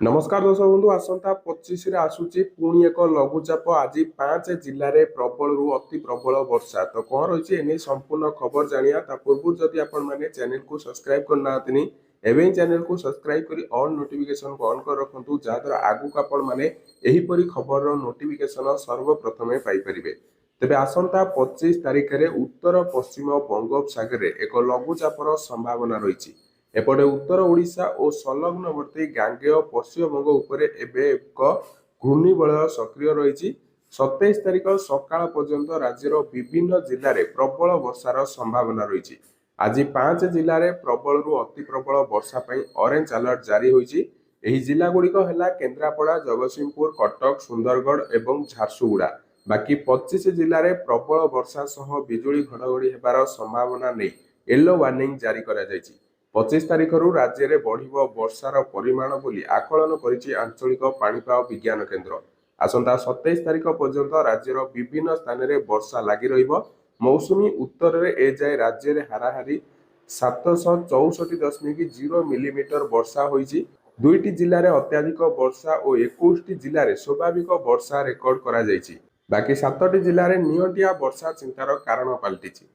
नमस्कार दर्शक बंधु आसंता 25 रे आसुची पुणी एक लघुचाप आज 5 जिले में प्रबल रु अति प्रबल वर्षा तो कौन रही है संपूर्ण खबर जानिया ता पूर्व जदि आपण माने चैनल को सब्सक्राइब करना एवं चैनल को सब्सक्राइब करी ऑल नोटिफिकेशन को ऑन कर रखंतु जहाद्वारा आगु आपण माने एही परी खबर नोटिफिकेशन सर्वप्रथमे पाई परिबे। तेबे आसंता 25 तारिख रे उत्तर पश्चिम बंगोपसागर रे एक लघुचापर संभावना रही। एपटे उत्तर ओडिशा और संलग्नवर्ती गांगेय पश्चिमबंग उपरे एबे एक घूर्णिबलय सक्रिय रही। 27 तारिख सकाळ पर्यंत राज्यर विभिन्न जिले में प्रबल वर्षार संभावना रही। आज 5 जिले में प्रबल रु अति प्रबल वर्षा ऑरेंज अलर्ट जारी होईछि। एही जिला गुड़िक है केन्द्रापड़ा, जगतसिंहपुर, कटक, सुंदरगढ़ और झारसुगुड़ा। बाकी 25 जिले में प्रबल वर्षा सह बिजुली घड़घड़ी होबार संभावना नहीं येलो वार्निंग जारी करा जायछि। 25 तारिख राज्य में बढ़ वर्षार परिमाण बोली आकलन करिछि आंचलिक पाणीपाग विज्ञान केन्द्र। आसंता 27 तारिख पर्यंत राज्यर विभिन्न स्थान में वर्षा लगी रहिबो। मौसुमी उत्तर में एजाए राज्य में हाराहारी 764.0 मिलीमीटर वर्षा होईछि। 2टी जिले में अत्याधिक वर्षा और 21टी जिले में स्वाभाविक वर्षा रेकर्ड करा जायछि। बाकी 7टी जिले में नियंटिया वर्षा चिंतार कारण पलटिछि।